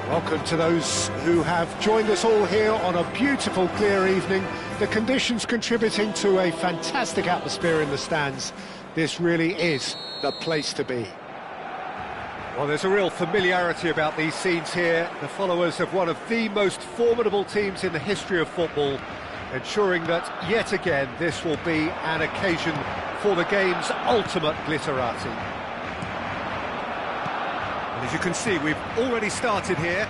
Welcome to those who have joined us all here on a beautiful, clear evening. The conditions contributing to a fantastic atmosphere in the stands. This really is the place to be. Well, there's a real familiarity about these scenes here. The followers of one of the most formidable teams in the history of football, ensuring that, yet again, this will be an occasion for the game's ultimate glitterati. And as you can see, we've already started here.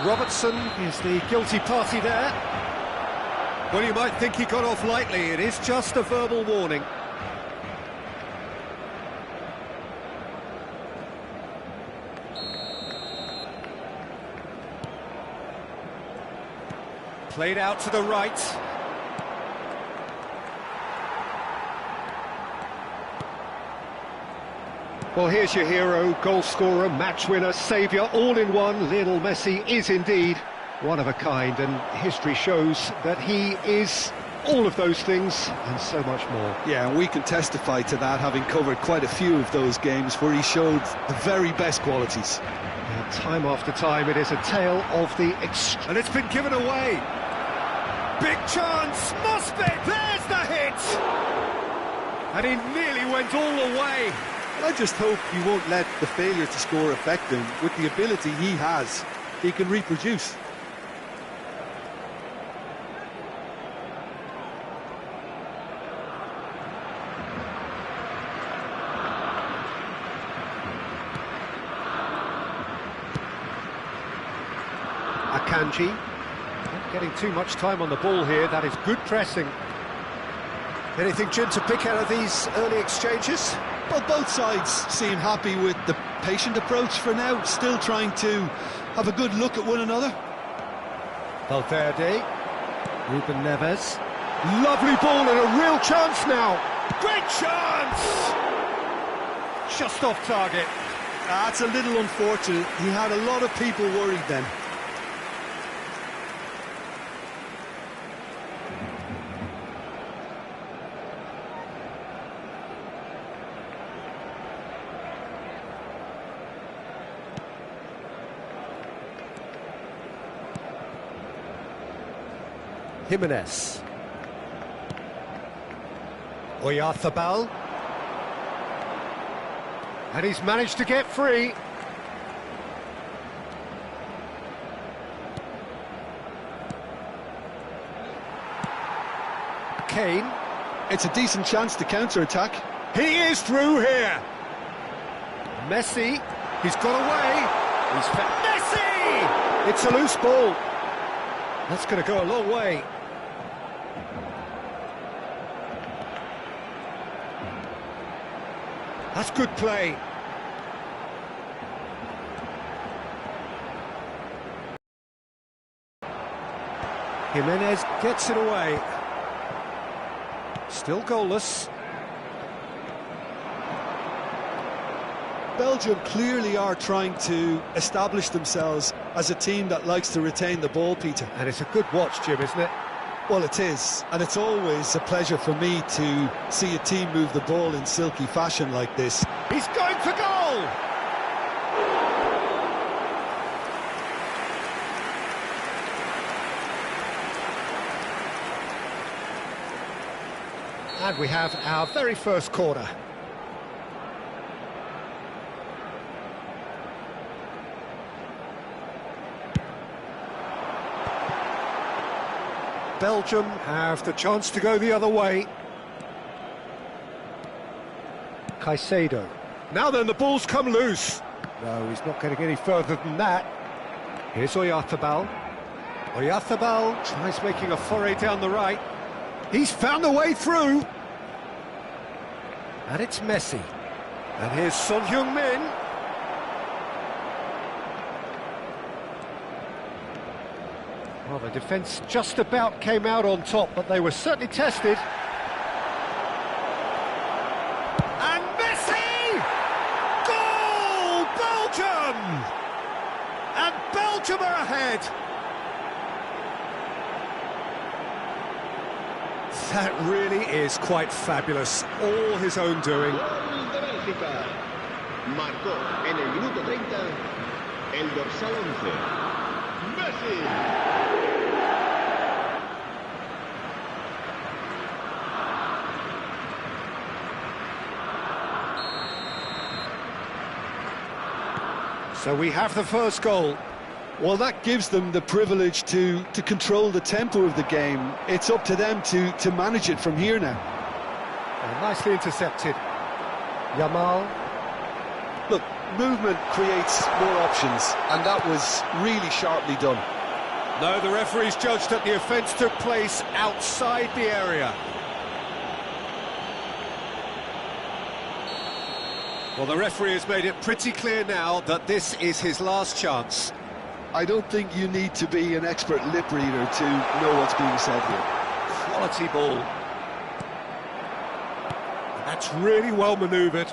Robertson is the guilty party there. Well, you might think he got off lightly. It is just a verbal warning. Played out to the right. Well, here's your hero, goal scorer, match winner, saviour, all in one. Lionel Messi is indeed one of a kind, and history shows that he is all of those things and so much more. Yeah, and we can testify to that, having covered quite a few of those games where he showed the very best qualities. And time after time, it is a tale of the extreme. And it's been given away. Big chance, must be, there's the hit! And he nearly went all the way. I just hope he won't let the failure to score affect him. With the ability he has, he can reproduce. Akanji, not getting too much time on the ball here. That is good pressing. Anything, Jim, to pick out of these early exchanges? Well, both sides seem happy with the patient approach for now, still trying to have a good look at one another. Valverde, Ruben Neves. Lovely ball and a real chance now. Great chance! Just off target. That's a little unfortunate. He had a lot of people worried then. Jimenez. Oyarzabal. And he's managed to get free. Kane. It's a decent chance to counter-attack. He is through here. Messi. He's got away. Messi! It's a loose ball. That's going to go a long way. That's good play. Jimenez gets it away. Still goalless. Belgium clearly are trying to establish themselves as a team that likes to retain the ball, Peter. And it's a good watch, Jim, isn't it? Well, it is, and it's always a pleasure for me to see a team move the ball in silky fashion like this. He's going for goal! And we have our very first corner. Belgium have the chance to go the other way. Caicedo. Now then, the ball's come loose. No, he's not getting any further than that. Here's Oyarzabal. Oyarzabal tries making a foray down the right. He's found a way through. And it's Messi. And here's Son Heung-min. Well, the defence just about came out on top, but they were certainly tested. And Messi! Goal! Belgium! And Belgium are ahead. That really is quite fabulous. All his own doing. Marcó en el minuto 30 el dorsal 11. Messi. So we have the first goal. Well, that gives them the privilege to control the tempo of the game. It's up to them to manage it from here now. Nicely intercepted. Yamal. Look, movement creates more options, and that was really sharply done. No, the referee's judged that the offence took place outside the area. Well, the referee has made it pretty clear now that this is his last chance. I don't think you need to be an expert lip reader to know what's being said here. Quality ball. That's really well manoeuvred.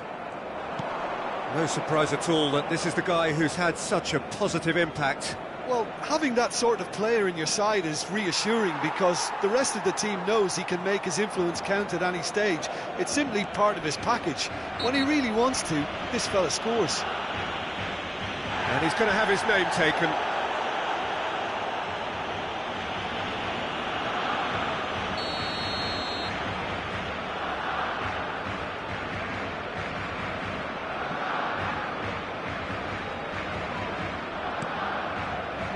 No surprise at all that this is the guy who's had such a positive impact. Well, having that sort of player in your side is reassuring because the rest of the team knows he can make his influence count at any stage. It's simply part of his package. When he really wants to, this fella scores. And he's going to have his name taken.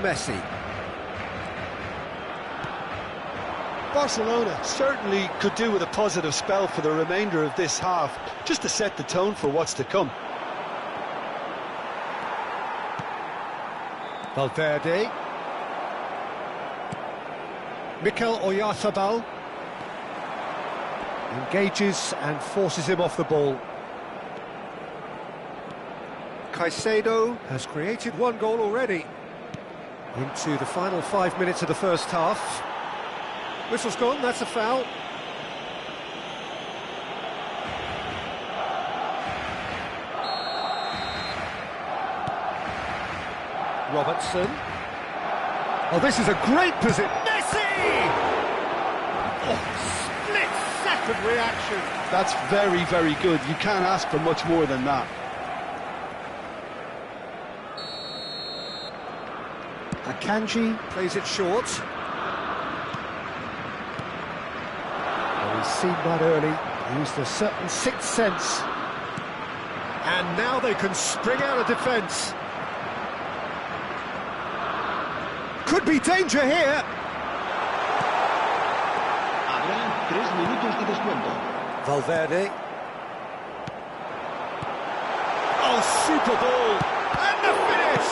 Messi. Barcelona certainly could do with a positive spell for the remainder of this half, just to set the tone for what's to come. Valverde. Mikel Oyarzabal engages and forces him off the ball. Caicedo has created one goal already. Into the final 5 minutes of the first half. Whistle's gone, that's a foul. Robertson. Oh, this is a great position. Messi! Oh, split-second reaction. That's very, very good. You can't ask for much more than that. Akanji plays it short. Well, he's seen that early, used a certain sixth sense. And now they can spring out of defence. Could be danger here. Habrá 3 minutos de descuento. Valverde. Oh, super ball. And the finish!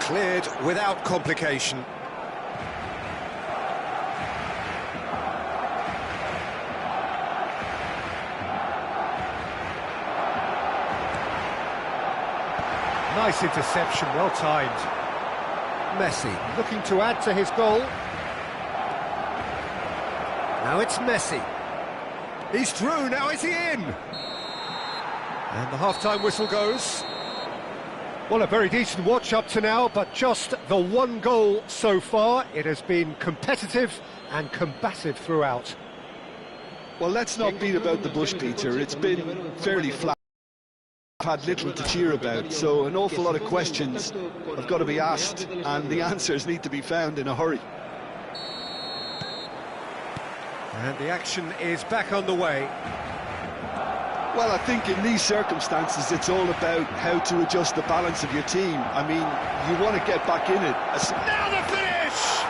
Cleared without complication. Nice interception, well timed. Messi looking to add to his goal. Now it's Messi. He's through, now is he in? And the half-time whistle goes. Well, a very decent watch up to now, but just the one goal so far. It has been competitive and combative throughout. Well, let's not beat about the bush, Peter. It's been fairly flat. Had little to cheer about, so an awful lot of questions have got to be asked, and the answers need to be found in a hurry. And the action is back on the way. Well, I think in these circumstances it's all about how to adjust the balance of your team. I mean, you want to get back in it. Now the finish!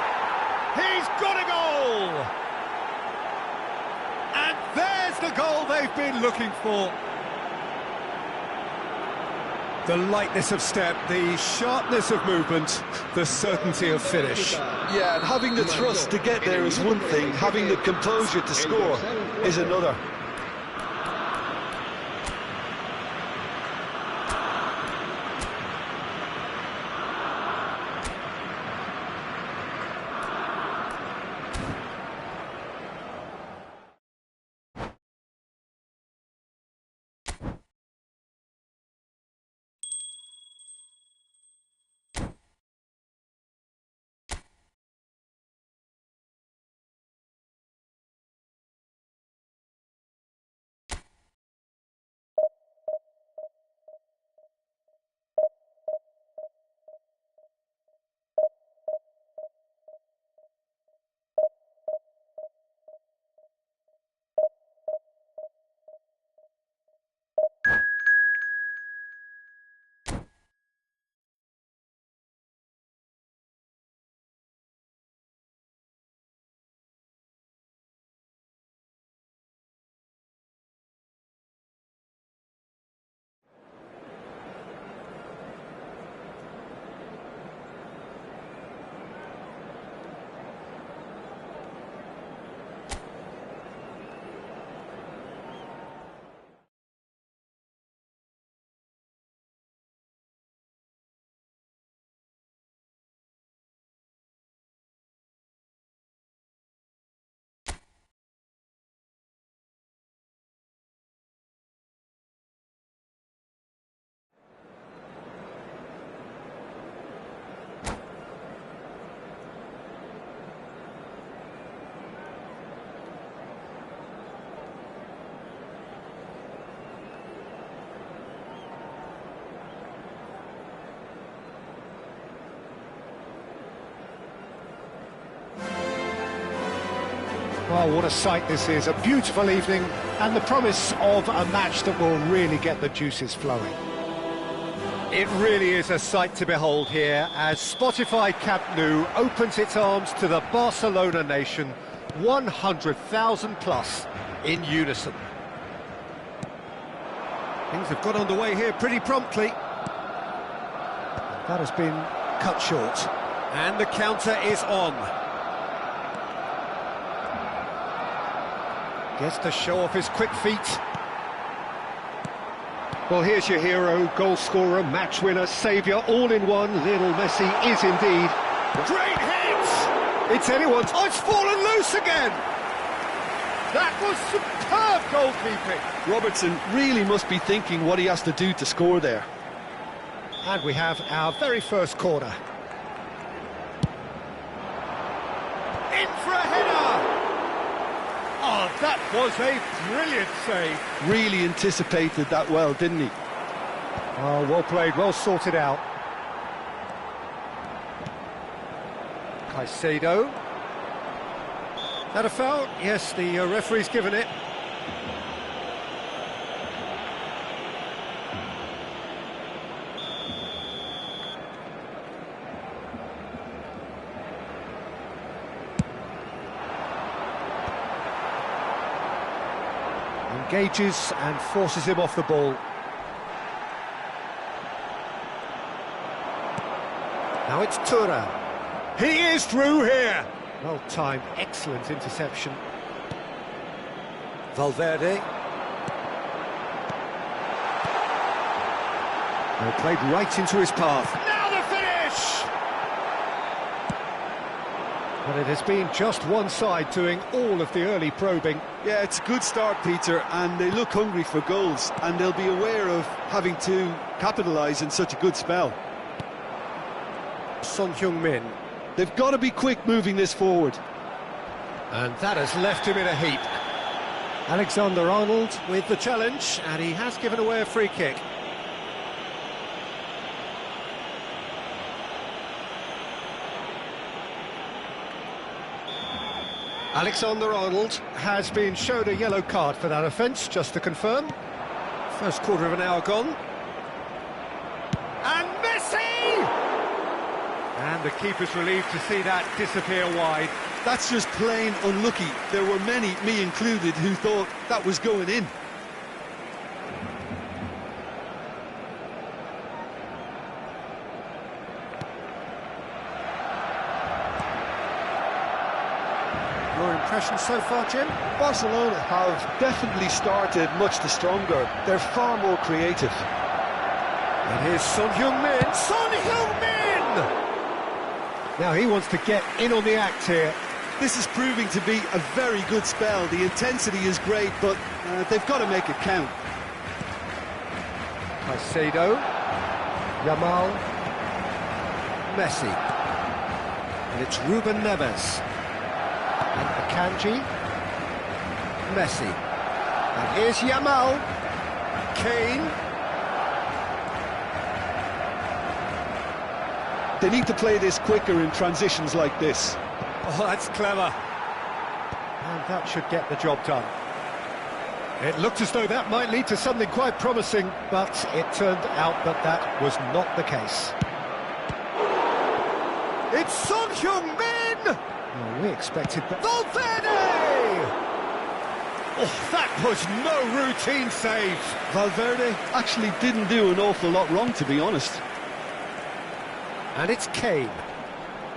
He's got a goal! And there's the goal they've been looking for. The lightness of step, the sharpness of movement, the certainty of finish. Yeah, and having the thrust to get there is one thing, having the composure to score is another. Well, what a sight this is, a beautiful evening, and the promise of a match that will really get the juices flowing. It really is a sight to behold here, as Spotify Camp Nou opens its arms to the Barcelona nation, 100,000 plus in unison. Things have got underway here pretty promptly. That has been cut short. And the counter is on. Gets to show off his quick feet. Well, here's your hero, goal scorer, match winner, saviour, all in one. Lionel Messi is indeed. Great hit! It's anyone's. Oh, it's fallen loose again! That was superb goalkeeping. Robertson really must be thinking what he has to do to score there. And we have our very first corner. In for a header! Oh, that was a brilliant save. Really anticipated that well, didn't he? Oh, well played, well sorted out. Caicedo. That a foul? Yes, the referee's given it. Engages and forces him off the ball. Now it's Tura. He is through here. Well timed, excellent interception. Valverde. Well played right into his path. Now the finish! But it has been just one side doing all of the early probing. Yeah, it's a good start, Peter, and they look hungry for goals, and they'll be aware of having to capitalise in such a good spell. Son Heung-min. They've got to be quick moving this forward. And that has left him in a heap. Alexander-Arnold with the challenge, and he has given away a free kick. Alexander-Arnold has been shown a yellow card for that offence, just to confirm. First quarter of an hour gone. And Messi! And the keeper's relieved to see that disappear wide. That's just plain unlucky. There were many, me included, who thought that was going in. Your impression so far, Jim? Barcelona have definitely started much the stronger. They're far more creative. And here's Son Heung-min. Son Heung-min! Now he wants to get in on the act here. This is proving to be a very good spell. The intensity is great, but they've got to make it count. Caicedo. Yamal. Messi. And it's Ruben Neves. And Akanji. Messi. And here's Yamal. Kane. They need to play this quicker in transitions like this. Oh, that's clever. And that should get the job done. It looked as though that might lead to something quite promising, but it turned out that that was not the case. It's Son Heung-min! Oh, we expected that. Valverde! Oh, that was no routine save. Valverde actually didn't do an awful lot wrong, to be honest. And it's Kane.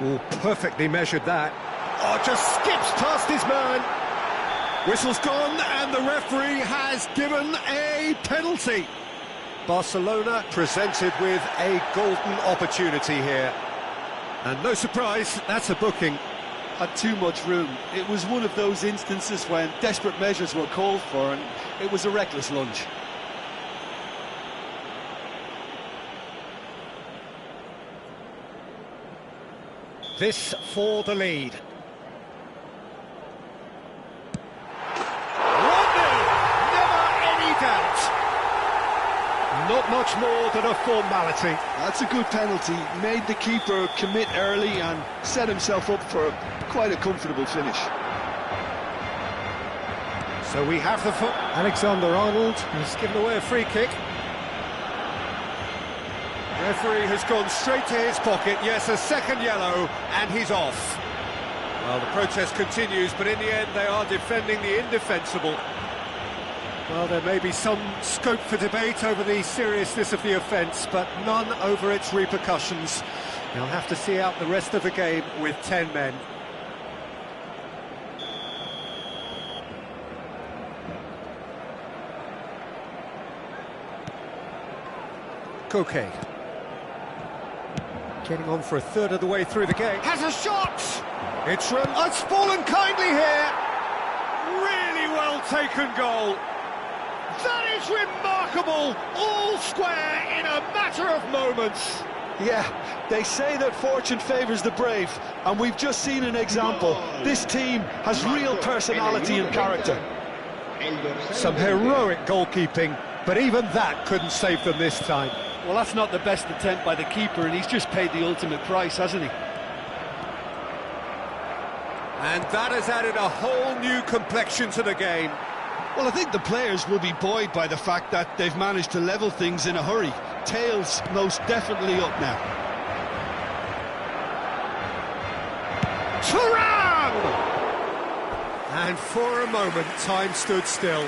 Oh, perfectly measured that. Oh, just skips past his man. Whistle's gone, and the referee has given a penalty. Barcelona presented with a golden opportunity here. And no surprise, that's a booking. Had too much room. It was one of those instances when desperate measures were called for, and it was a reckless lunge. This for the lead. 1-0, never any doubt. Not much more than a formality. That's a good penalty. Made the keeper commit early and set himself up for quite a comfortable finish. So we have the foot. Alexander-Arnold has given away a free kick. Referee has gone straight to his pocket. Yes, a second yellow, and he's off. Well, the protest continues, but in the end they are defending the indefensible. Well, there may be some scope for debate over the seriousness of the offence, but none over its repercussions. They'll have to see out the rest of the game with 10 men. Koke. Getting on for a third of the way through the game. Has a shot! It's fallen kindly here. Really well taken goal. That is remarkable. All square in a matter of moments. Yeah, they say that fortune favours the brave, and we've just seen an example. This team has real personality and character. Some heroic goalkeeping, but even that couldn't save them this time. Well, that's not the best attempt by the keeper, and he's just paid the ultimate price, hasn't he? And that has added a whole new complexion to the game. Well, I think the players will be buoyed by the fact that they've managed to level things in a hurry. Tails most definitely up now. Turan! And for a moment, time stood still.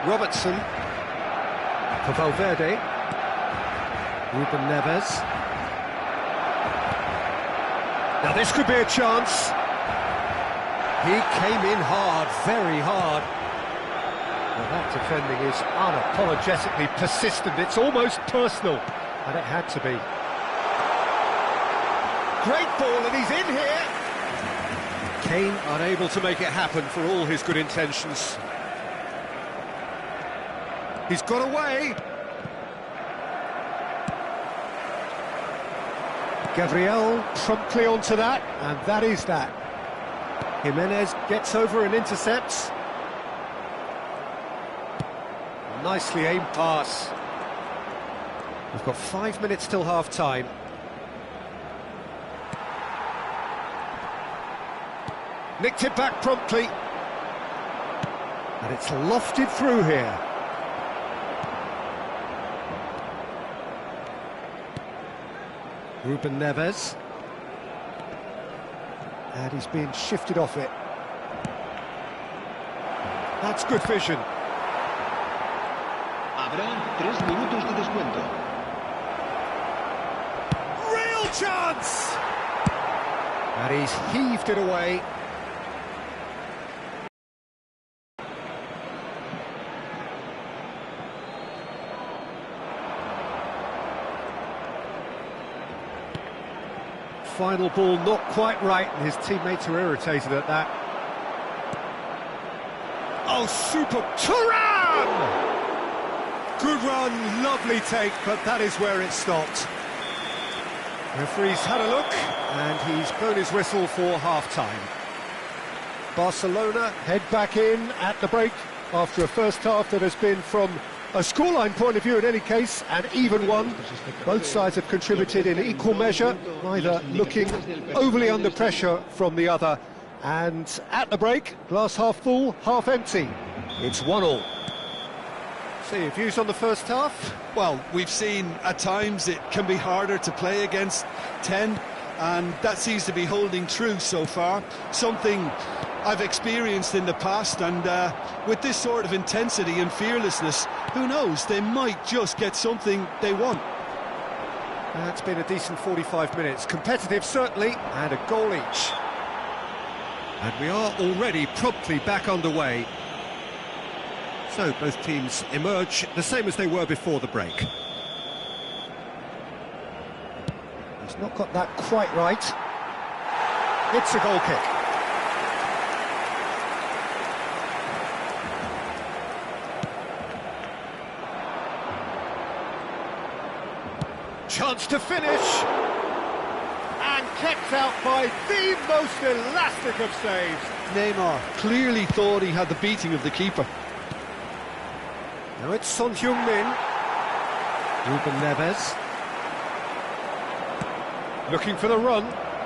Robertson for Valverde. Ruben Neves. Now this could be a chance. He came in hard, very hard. Well, that defending is unapologetically persistent. It's almost personal, and it had to be. Great ball, and he's in here. Kane unable to make it happen for all his good intentions. He's got away. Gabriel promptly onto that, and that is that. Jimenez gets over and intercepts. Nicely aimed pass. We've got 5 minutes till half-time. Nicked it back promptly. And it's lofted through here. Ruben Neves. And he's being shifted off it. That's good vision. Habrá 3 minutos de descuento. Real chance! And he's heaved it away. Final ball not quite right, and his teammates are irritated at that. Oh, super Turan! Good run, lovely take, but that is where it stopped. Referee's had a look, and he's blown his whistle for half-time. Barcelona head back in at the break after a first half that has been, from a scoreline point of view in any case, an even one. Both sides have contributed in equal measure, neither looking overly under pressure from the other. And at the break, glass half full, half empty. It's 1-1. So your views on the first half? Well, we've seen at times it can be harder to play against 10, and that seems to be holding true so far. Something I've experienced in the past, and with this sort of intensity and fearlessness, who knows, they might just get something they want. It's been a decent 45 minutes, competitive certainly, and a goal each. And we are already promptly back underway. So both teams emerge the same as they were before the break. He's not got that quite right. It's a goal kick. Chance to finish, and kept out by the most elastic of saves. Neymar clearly thought he had the beating of the keeper. Now it's Son Heung-min. Ruben Neves. Looking for the run.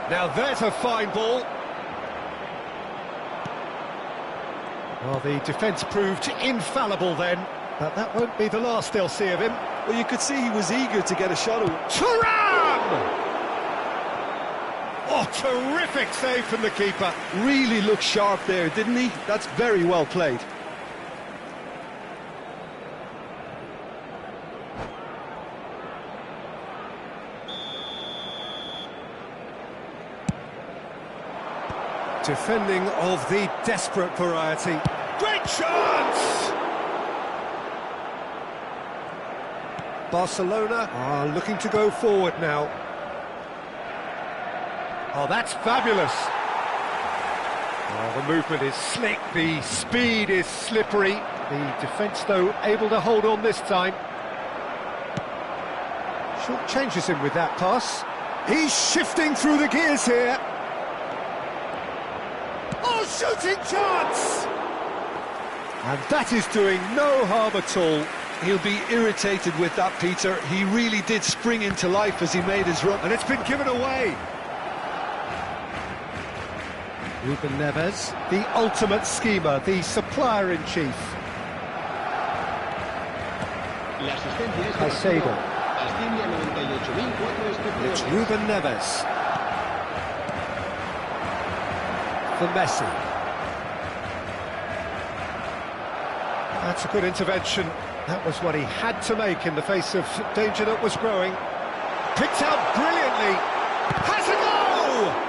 Now there's a fine ball. Well, the defence proved infallible then, but that won't be the last they'll see of him. Well, you could see he was eager to get a shot away. Thuram! Oh, terrific save from the keeper. Really looked sharp there, didn't he? That's very well played. Defending of the desperate variety. Great chance! Barcelona are looking to go forward now. Oh, that's fabulous. Oh, the movement is slick, the speed is slippery. The defence, though, able to hold on this time. Short changes him with that pass. He's shifting through the gears here. Oh, shooting chance! And that is doing no harm at all. He'll be irritated with that, Peter. He really did spring into life as he made his run. And it's been given away. Ruben Neves, the ultimate schemer, the supplier-in-chief. Caicedo. It's Ruben Neves. For Messi. That's a good intervention. That was what he had to make in the face of danger that was growing. Picked out brilliantly. Has a goal!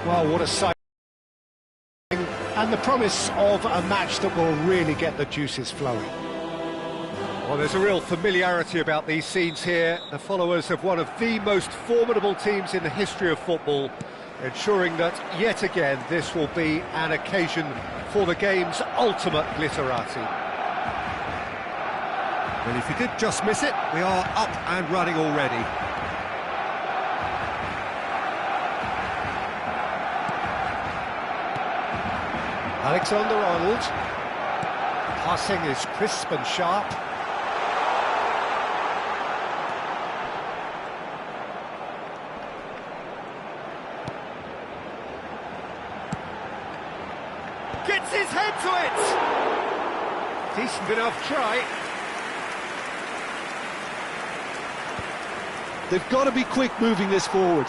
Well, what a sight. And the promise of a match that will really get the juices flowing. Well, there's a real familiarity about these scenes here. The followers of one of the most formidable teams in the history of football, ensuring that, yet again, this will be an occasion for the game's ultimate glitterati. Well, if you did just miss it, we are up and running already. Alexander-Arnold. Passing is crisp and sharp. Gets his head to it! Decent enough try. They've got to be quick moving this forward.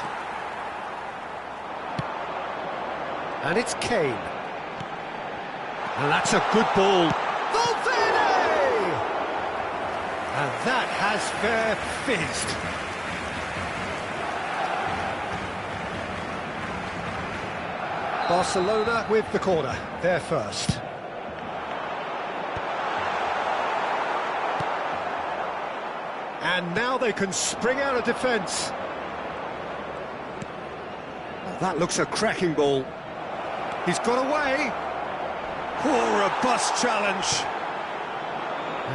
And it's Kane. And that's a good ball. Valverde! And that has fair fizzed. Barcelona with the corner, they're first. And now they can spring out of defence. Oh, that looks a cracking ball. He's got away. Poor robust challenge.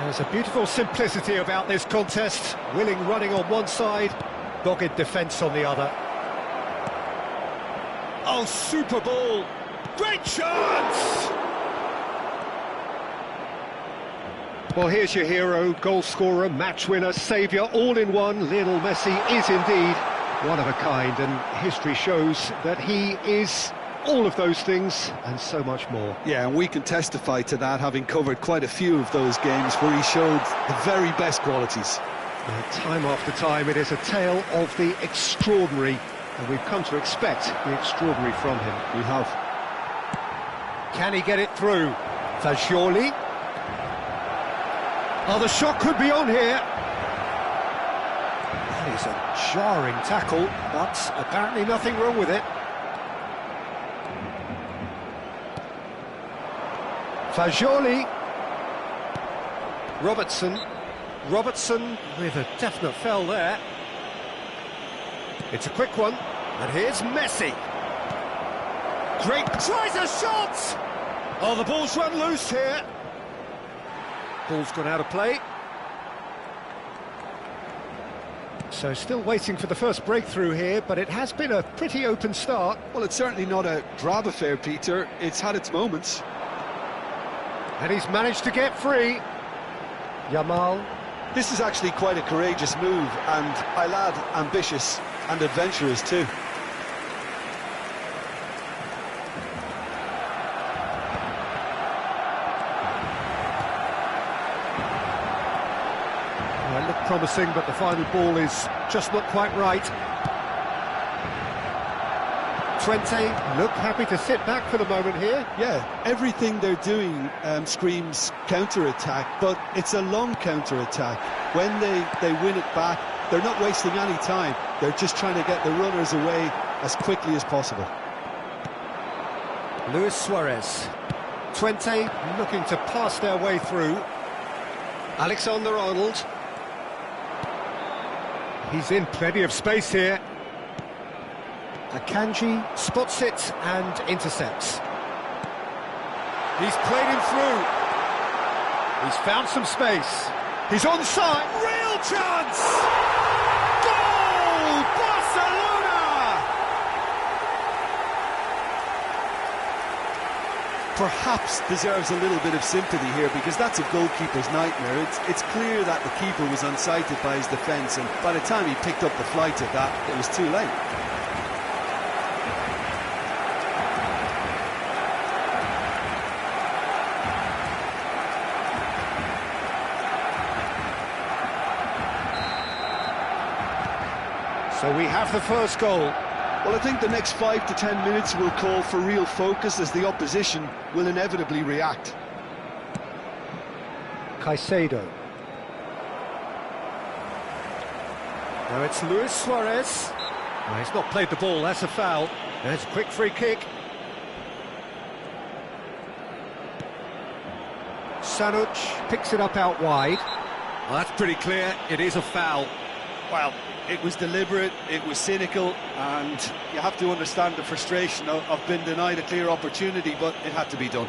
There's a beautiful simplicity about this contest. Willing running on one side, dogged defence on the other. Oh, super ball. Great chance! Well, here's your hero, goal scorer, match winner, saviour, all in one. Lionel Messi is indeed one of a kind, and history shows that he is all of those things and so much more. Yeah, and we can testify to that, having covered quite a few of those games where he showed the very best qualities. Time after time, it is a tale of the extraordinary, and we've come to expect the extraordinary from him. We have. Can he get it through? Fagioli. Oh, the shot could be on here. That is a jarring tackle, but apparently nothing wrong with it. Fagioli. Robertson with a definite foul there. It's a quick one, and here's Messi. Great, tries a shot! Oh, the ball's run loose here. Ball's gone out of play. So still waiting for the first breakthrough here, but it has been a pretty open start. Well, it's certainly not a drab affair, Peter. It's had its moments. And he's managed to get free. Yamal. This is actually quite a courageous move, and I'll add ambitious and adventurous too. Well, it looked promising, but the final ball is just not quite right. Twente look happy to sit back for the moment here. Yeah, everything they're doing screams counter-attack, but it's a long counter-attack. When they win it back, they're not wasting any time. They're just trying to get the runners away as quickly as possible. Luis Suarez. Twente looking to pass their way through. Alexander-Arnold. He's in plenty of space here. Akanji spots it and intercepts. He's played him through. He's found some space. He's onside. Real chance! Goal! Barcelona! Perhaps deserves a little bit of sympathy here, because that's a goalkeeper's nightmare. It's clear that the keeper was unsighted by his defence, and by the time he picked up the flight of that, it was too late. So we have the first goal. Well, I think the next 5 to 10 minutes will call for real focus, as the opposition will inevitably react. Caicedo. Now it's Luis Suarez. Well, he's not played the ball, that's a foul. There's a quick free kick. Sanuc picks it up out wide. Well, that's pretty clear, it is a foul. Well, it was deliberate, it was cynical, and you have to understand the frustration of being denied a clear opportunity, but it had to be done.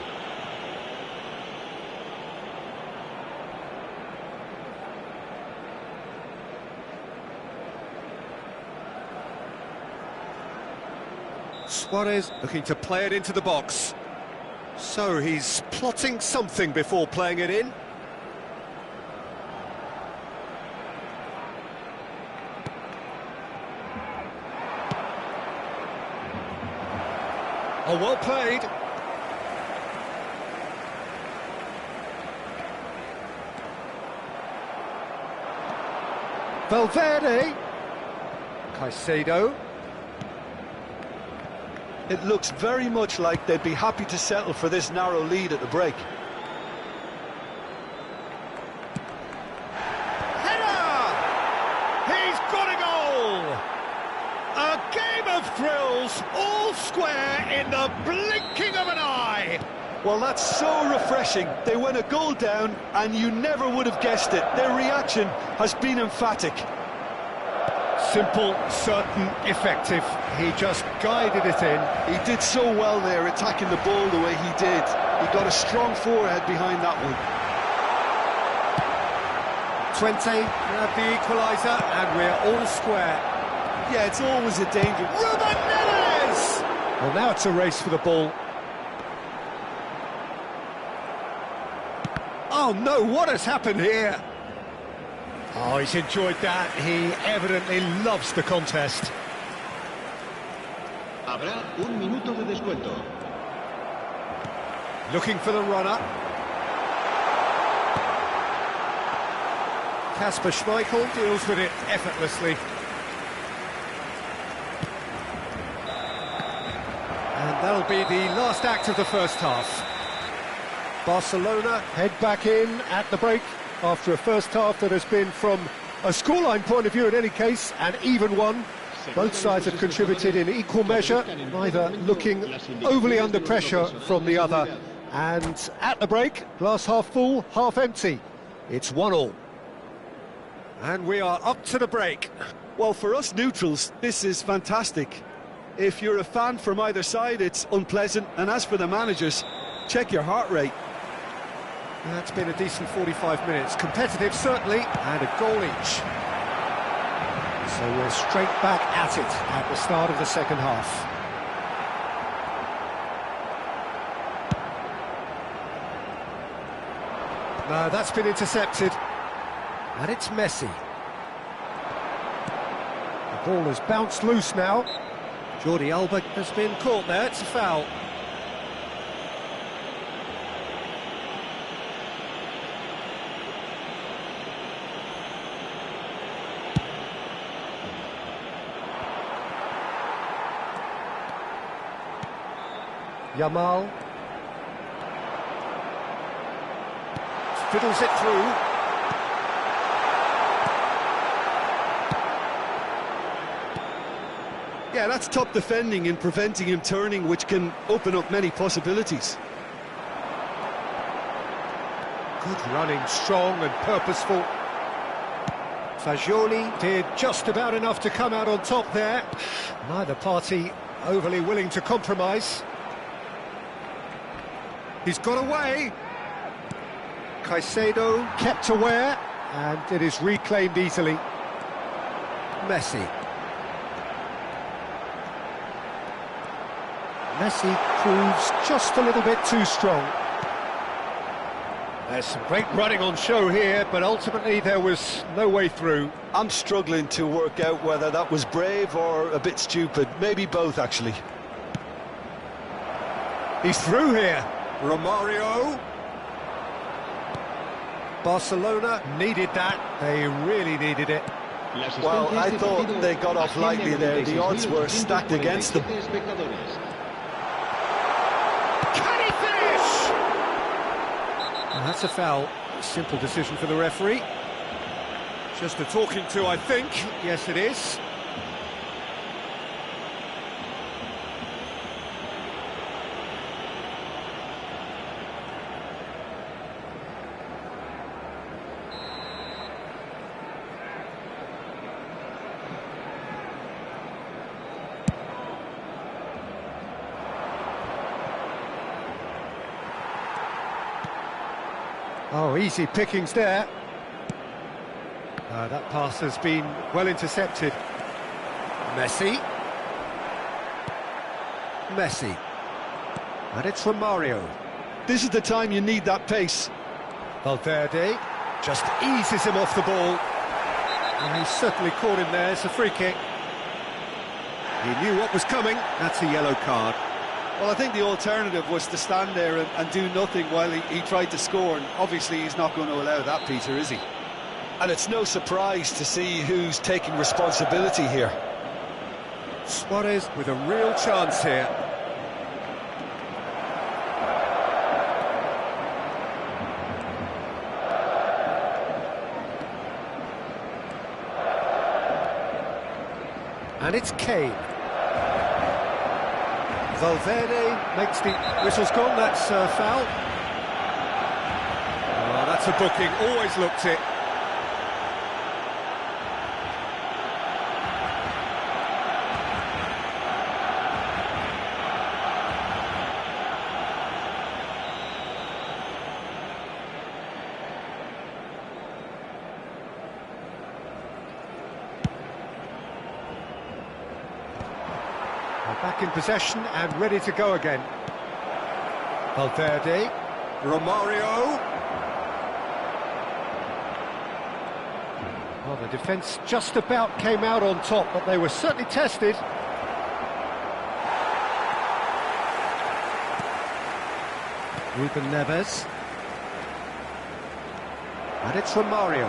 Suarez looking to play it into the box. So he's plotting something before playing it in. Oh, well played. Valverde. Caicedo. It looks very much like they'd be happy to settle for this narrow lead at the break. Header! He's got a goal! A game of thrills, all square in the blinking of an eye! Well, that's so refreshing. They went a goal down and you never would have guessed it. Their reaction has been emphatic. Simple, certain, effective. He just guided it in. He did so well there, attacking the ball the way he did. He got a strong forehead behind that one. 20, grab the equaliser, and we're all square. Yeah, it's always a danger. Ruben Neves! Well, now it's a race for the ball. Oh no, what has happened here? Oh, he's enjoyed that. He evidently loves the contest. Habrá un minuto de descuento. Looking for the runner. Kasper Schmeichel deals with it effortlessly. And that'll be the last act of the first half. Barcelona head back in at the break after a first half that has been, from a scoreline point of view in any case, an even one. Both sides have contributed in equal measure, neither looking overly under pressure from the other. And at the break, glass half full, half empty. It's 1-1. And we are up to the break. Well, for us neutrals, this is fantastic. If you're a fan from either side, it's unpleasant. And as for the managers, check your heart rate. That's been a decent 45 minutes. Competitive, certainly, and a goal each. So we're straight back at it at the start of the second half. No, that's been intercepted. And it's Messi. The ball has bounced loose now. Jordi Alba has been caught there. It's a foul. Yamal fiddles it through. Yeah, that's top defending and preventing him turning, which can open up many possibilities. Good running, strong and purposeful. Fagioli did just about enough to come out on top there. Neither party overly willing to compromise. He's got away. Caicedo kept aware, and it is reclaimed easily. Messi. Messi proves just a little bit too strong. There's some great running on show here, but ultimately there was no way through. I'm struggling to work out whether that was brave or a bit stupid. Maybe both, actually. He's through here. Romario. Barcelona needed that. They really needed it. Well, I thought they got off lightly there. The odds were stacked against them. Can he finish? And that's a foul. Simple decision for the referee. Just a talking to, I think. Yes, it is. Oh, easy pickings there. That pass has been well intercepted. Messi. And it's from Mario. This is the time you need that pace. Valverde just eases him off the ball. And he certainly caught him there. It's a free kick. He knew what was coming. That's a yellow card. Well, I think the alternative was to stand there and do nothing while he tried to score, and obviously he's not going to allow that, Peter, is he? And it's no surprise to see who's taking responsibility here. Suarez with a real chance here. And it's Kane. Valverde makes the... Whistle's gone, that's foul. Oh, that's a booking, always looked it. Back in possession and ready to go again. Valverde, Romario. Well, the defence just about came out on top, but they were certainly tested. Ruben Neves. And it's Romario.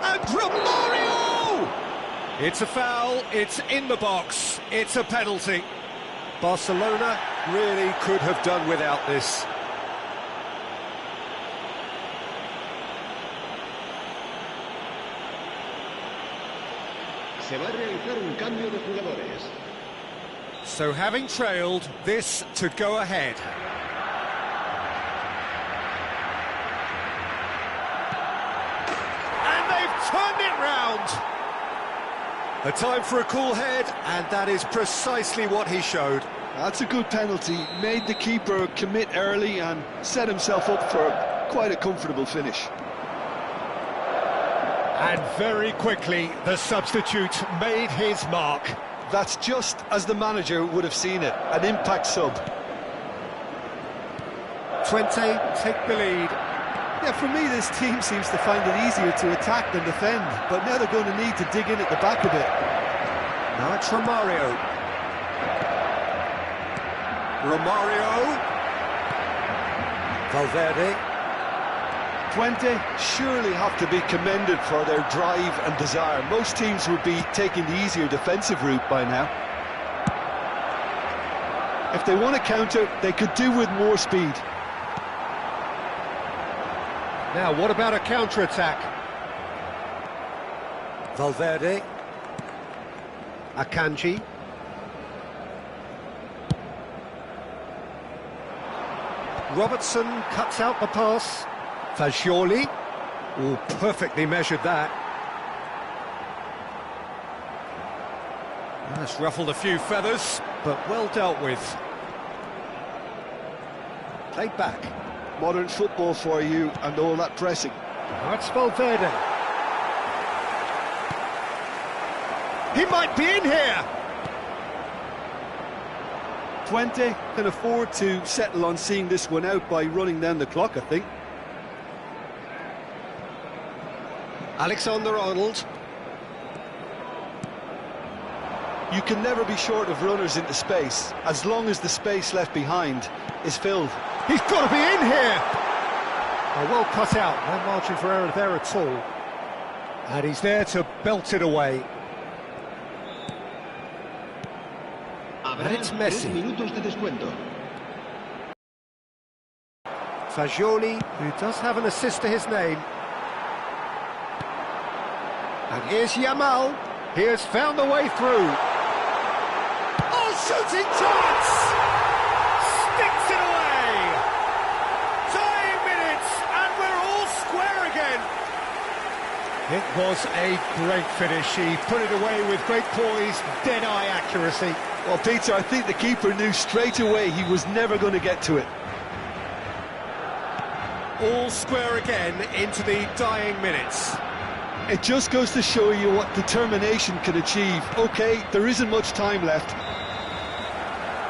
And Romario! It's a foul, it's in the box, it's a penalty. Barcelona really could have done without this. Se va a realizar un cambio de jugadores. So having trailed, this to go ahead. And they've turned it round. A time for a cool head, and that is precisely what he showed. That's a good penalty. Made the keeper commit early and set himself up for quite a comfortable finish. And very quickly, the substitute made his mark. That's just as the manager would have seen it, an impact sub. Twente take the lead. Yeah, for me, this team seems to find it easier to attack than defend, but now they're going to need to dig in at the back a bit. Now it's Romario. Valverde. Twente surely have to be commended for their drive and desire. Most teams would be taking the easier defensive route by now. If they want to counter, they could do with more speed. Now, what about a counter-attack? Valverde. Akanji. Robertson cuts out the pass. Fagioli. Oh, perfectly measured that. That's ruffled a few feathers, but well dealt with. Played back. Modern football for you and all that pressing. That's Valverde. He might be in here. Twente can afford to settle on seeing this one out by running down the clock, I think. Alexander-Arnold. You can never be short of runners into space, as long as the space left behind is filled. He's got to be in here! Oh, well cut out, no margin for error there at all. And he's there to belt it away. And it's Messi. Fagioli, who does have an assist to his name. And here's Yamal. He has found the way through. Oh, shooting chance! Sticks it away! Dying minutes, and we're all square again. It was a great finish. He put it away with great poise, dead-eye accuracy. Well, Peter, I think the keeper knew straight away he was never going to get to it. all square again into the dying minutes. It just goes to show you what determination can achieve. OK, there isn't much time left.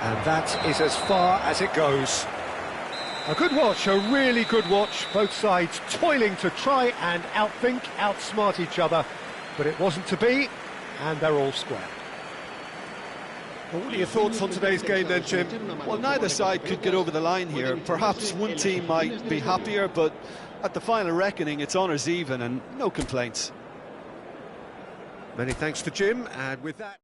And that is as far as it goes. A good watch, a really good watch. Both sides toiling to try and outthink, outsmart each other. But it wasn't to be, and they're all square. Well, what are your thoughts on today's game then, Jim? Well, neither side could get over the line here. Perhaps one team might be happier, but at the final reckoning, it's honours even and no complaints. Many thanks to Jim, and with that...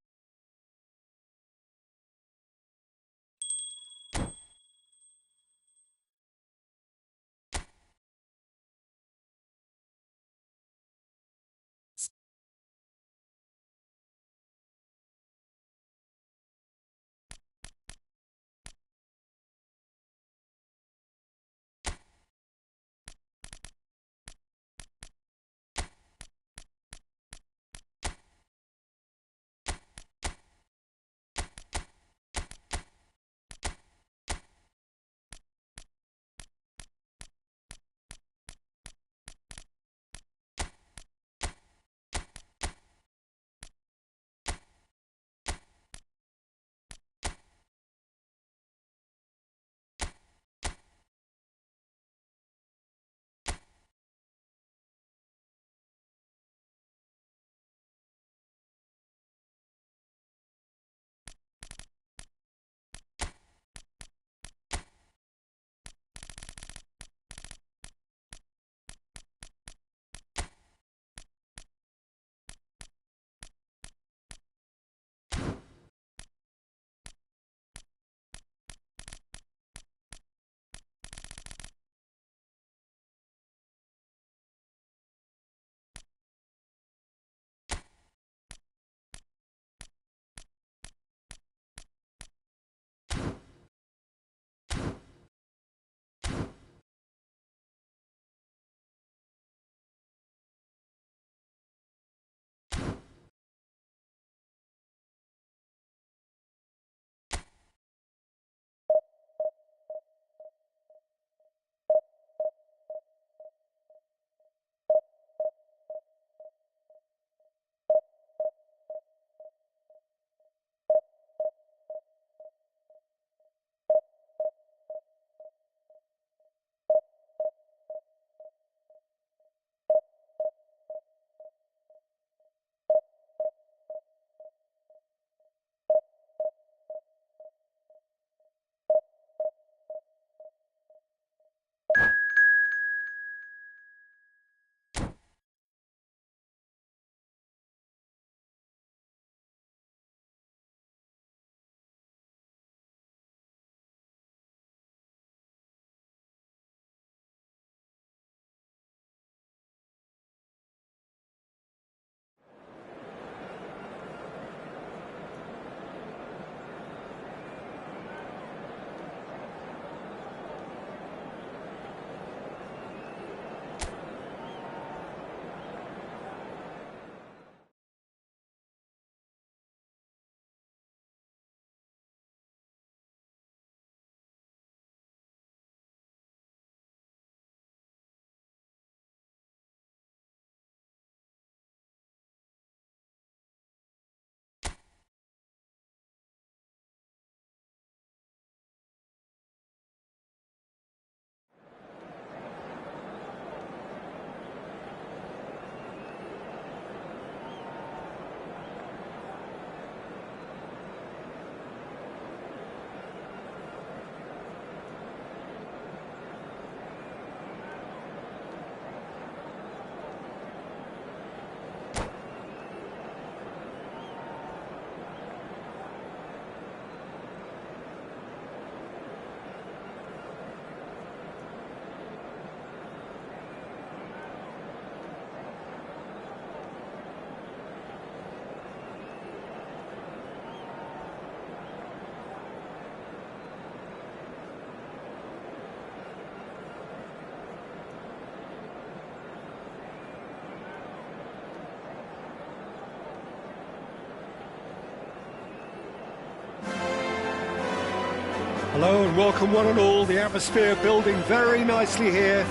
Hello and welcome one and all. The atmosphere building very nicely here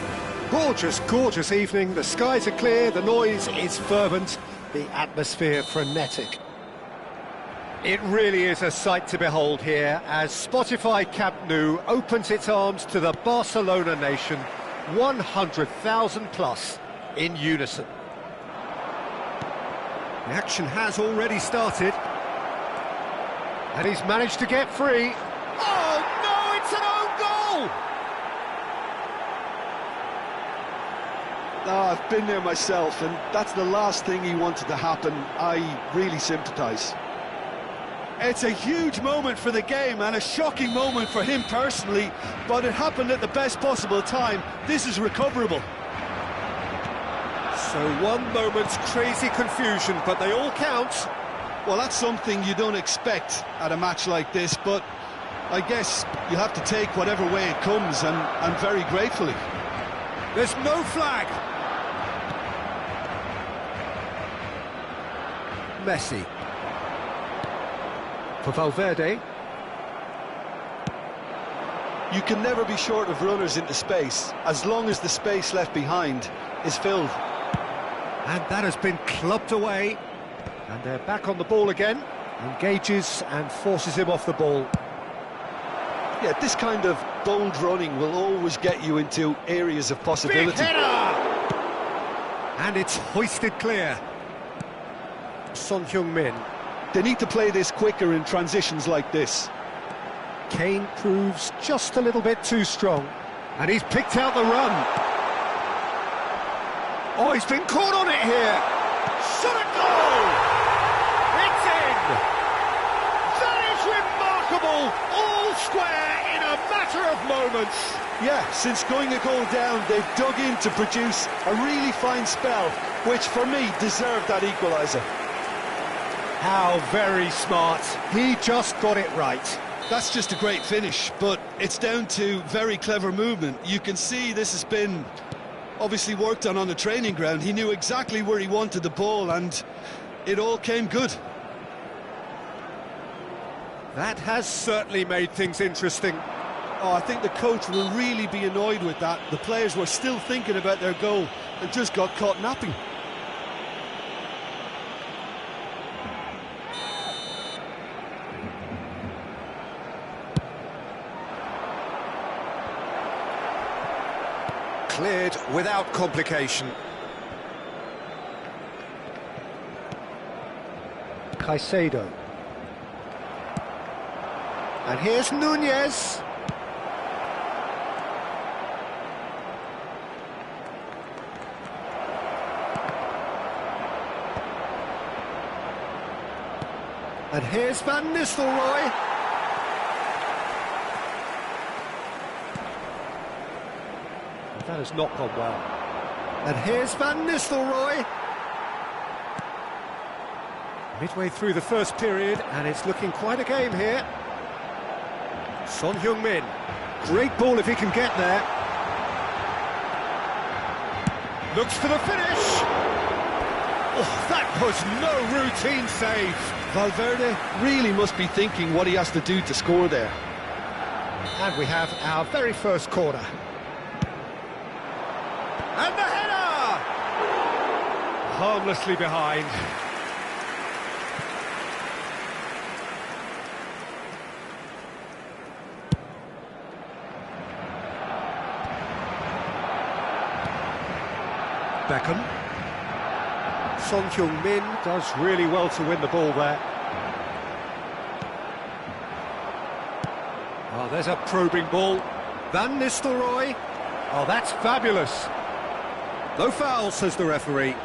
Gorgeous, gorgeous evening. The skies are clear, the noise is fervent, the atmosphere frenetic. It really is a sight to behold here as Spotify Camp Nou opens its arms to the Barcelona nation, 100,000 plus in unison. The action has already started. And he's managed to get free. Oh, no, it's an own goal! Oh, I've been there myself, and that's the last thing he wanted to happen. I really sympathise. It's a huge moment for the game and a shocking moment for him personally, but it happened at the best possible time. This is recoverable. So one moment's crazy confusion, but they all count. Well, that's something you don't expect at a match like this, but I guess you have to take whatever way it comes, and very gratefully. There's no flag. Messi. For Valverde. You can never be short of runners into space, as long as the space left behind is filled. And that has been clubbed away. And they're back on the ball again. Engages and forces him off the ball. Yeah, this kind of bold running will always get you into areas of possibility. Big header! And it's hoisted clear. Son Heung-min. They need to play this quicker in transitions like this. Kane proves just a little bit too strong. And he's picked out the run. Oh, he's been caught on it here. Shot a goal! It's in! That is remarkable! All square in a matter of moments. Yeah, since going a goal down, they've dug in to produce a really fine spell, which for me deserved that equaliser. How very smart. He just got it right. That's just a great finish, but it's down to very clever movement. You can see this has been obviously worked on the training ground. He knew exactly where he wanted the ball, and it all came good. That has certainly made things interesting. Oh, I think the coach will really be annoyed with that. The players were still thinking about their goal and just got caught napping. Cleared without complication. Caicedo. And here's Nunez. And here's Van Nistelrooy. That has not gone well. And here's Van Nistelrooy. Midway through the first period, and it's looking quite a game here. Son Heung-min. Great ball if he can get there. Looks for the finish. Oh, that was no routine save. Valverde really must be thinking what he has to do to score there. And we have our very first corner. And the header! Harmlessly behind. Beckham. Son Heung-min does really well to win the ball there. Oh, there's a probing ball. Van Nistelrooy. Oh, that's fabulous. No foul, says the referee.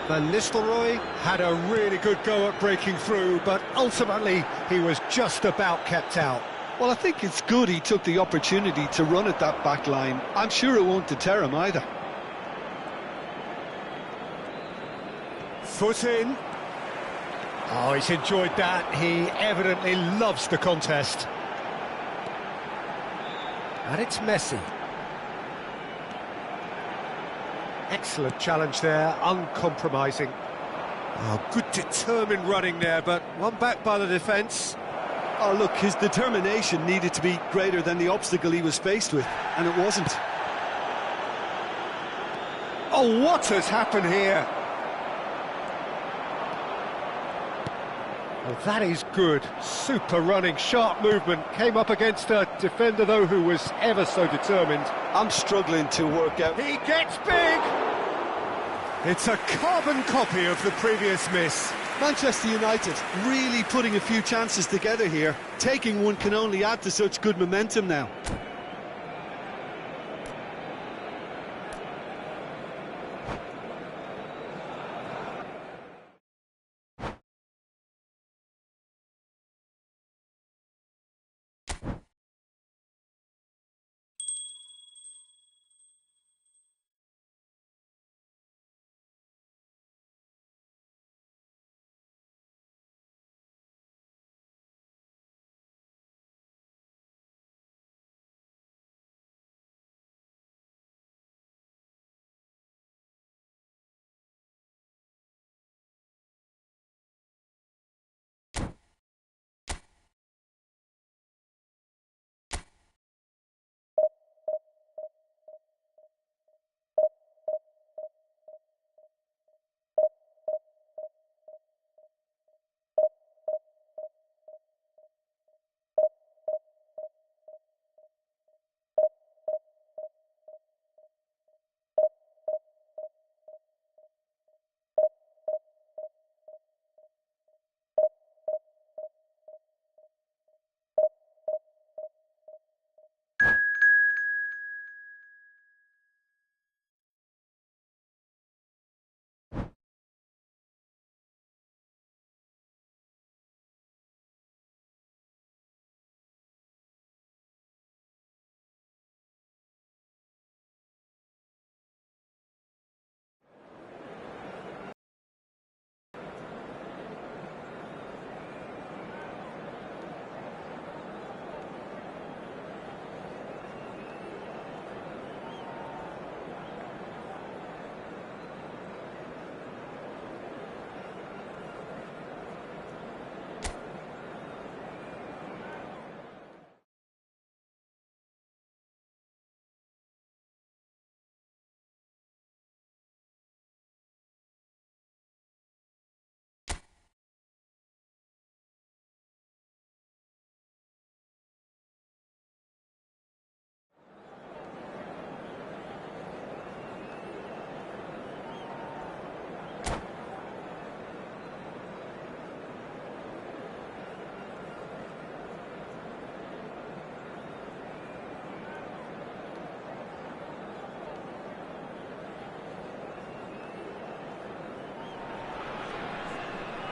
Van Nistelrooy had a really good go at breaking through, but ultimately he was just about kept out. Well, I think it's good he took the opportunity to run at that back line. I'm sure it won't deter him either. Foot in. Oh, he's enjoyed that. He evidently loves the contest. And it's Messi. Excellent challenge there, uncompromising. Oh, good determined running there, but one back by the defence. Oh, look, his determination needed to be greater than the obstacle he was faced with, and it wasn't. Oh, what has happened here? Oh, that is good. Super running, sharp movement. Came up against a defender, though, who was ever so determined. I'm struggling to work out. He gets big! It's a carbon copy of the previous miss. Manchester United really putting a few chances together here. Taking one can only add to such good momentum now.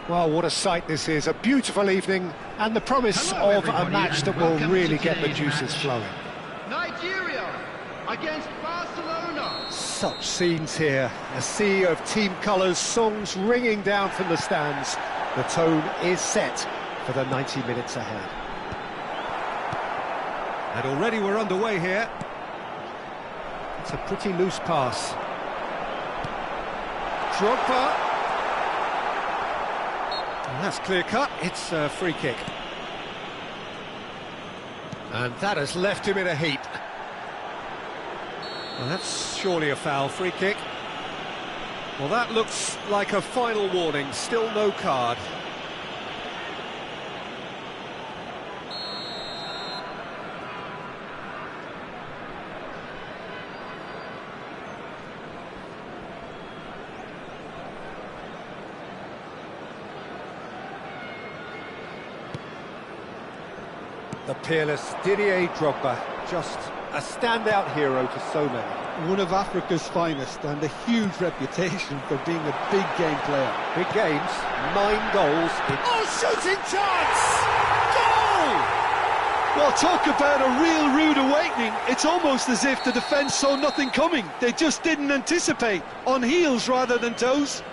Well, what a sight this is. A beautiful evening and the promise of a match that will really get the juices flowing. Nigeria against Barcelona. Such scenes here. A sea of team colours, songs ringing down from the stands. The tone is set for the 90 minutes ahead. And already we're underway here. It's a pretty loose pass. Drogba. And that's clear-cut. It's a free kick. And that has left him in a heap. Well, that's surely a foul. Free kick. Well, that looks like a final warning. Still no card. The peerless Didier Drogba, just a standout hero to so many. One of Africa's finest and a huge reputation for being a big game player. Big games, 9 goals. Oh, shooting chance! Goal! Well, talk about a real rude awakening. It's almost as if the defence saw nothing coming. They just didn't anticipate. On heels rather than toes.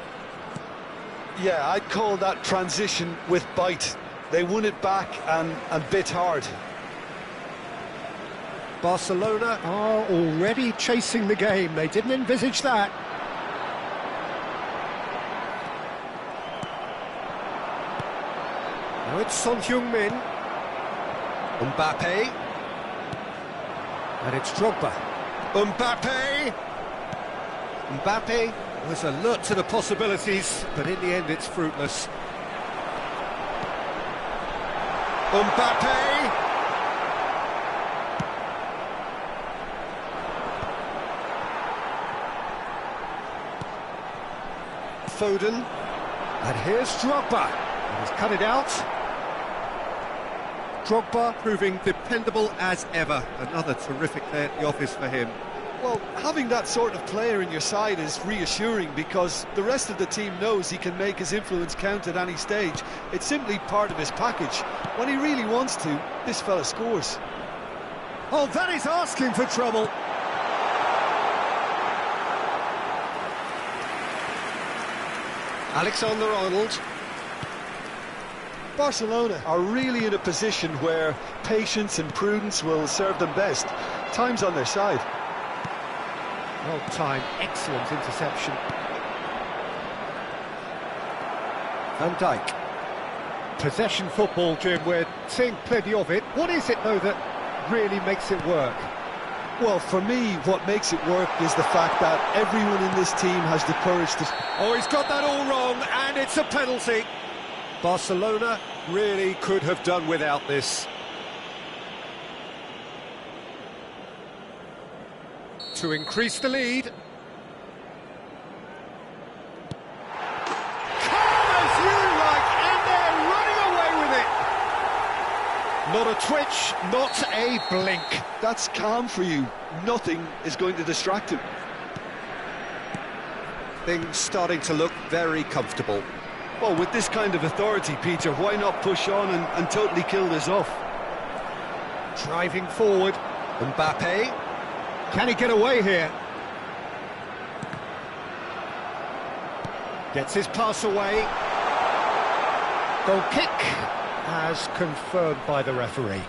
Yeah, I'd call that transition with bite. They won it back and bit hard. Barcelona are already chasing the game. They didn't envisage that. Now it's Son Heung-min. Mbappe. And it's Drogba. Mbappe! Mbappe was alert to the possibilities, but in the end it's fruitless. Mbappe! Foden. And here's Drogba. He's cut it out. Drogba proving dependable as ever. Another terrific day at the office for him. Well, having that sort of player in your side is reassuring because the rest of the team knows he can make his influence count at any stage. It's simply part of his package. When he really wants to, this fella scores. Oh, that is asking for trouble. Alexander-Arnold. Barcelona are really in a position where patience and prudence will serve them best. Time's on their side. Well timed, excellent interception. Van Dijk. Possession football, Jim, we're seeing plenty of it. What is it, though, that really makes it work? Well, for me, what makes it work is the fact that everyone in this team has the courage to... Oh, he's got that all wrong, and it's a penalty. Barcelona really could have done without this. To increase the lead. Calm as you like, and they're running away with it. Not a twitch, not a blink. That's calm for you. Nothing is going to distract him. Things starting to look very comfortable. Well, with this kind of authority, Peter, why not push on and totally kill this off? Driving forward. Mbappe. Can he get away here? Gets his pass away. Goal kick as confirmed by the referee.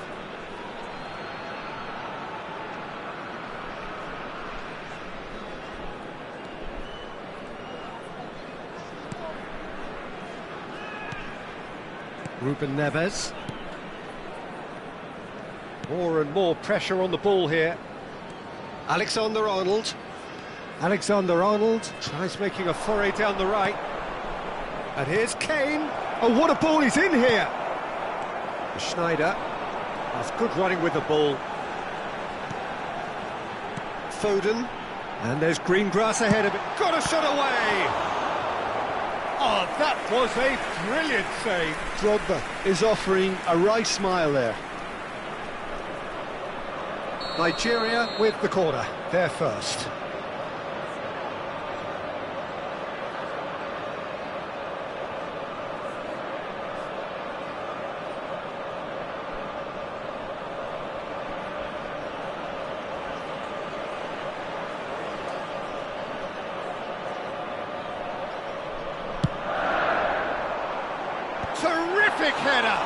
Ruben Neves. More and more pressure on the ball here. Alexander-Arnold. Alexander-Arnold tries making a foray down the right. And here's Kane. Oh, what a ball he's in here! Schneider has good running with the ball. Foden. And there's green grass ahead of it. Got a shot away! Oh, that was a brilliant save. Drogba is offering a wry smile there. Nigeria with the corner, they're first. Terrific header!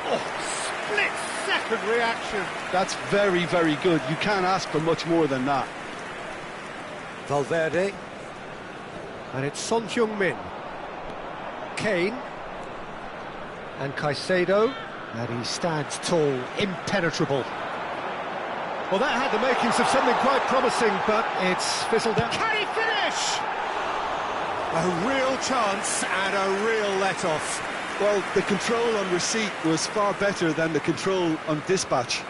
Oh, split-second reaction. That's very, very good. You can't ask for much more than that. Valverde. And it's Son Heung-min. Kane. And Caicedo. And he stands tall, impenetrable. Well, that had the makings of something quite promising, but it's fizzled out. Can he finish? A real chance and a real let-off. Well, the control on receipt was far better than the control on dispatch.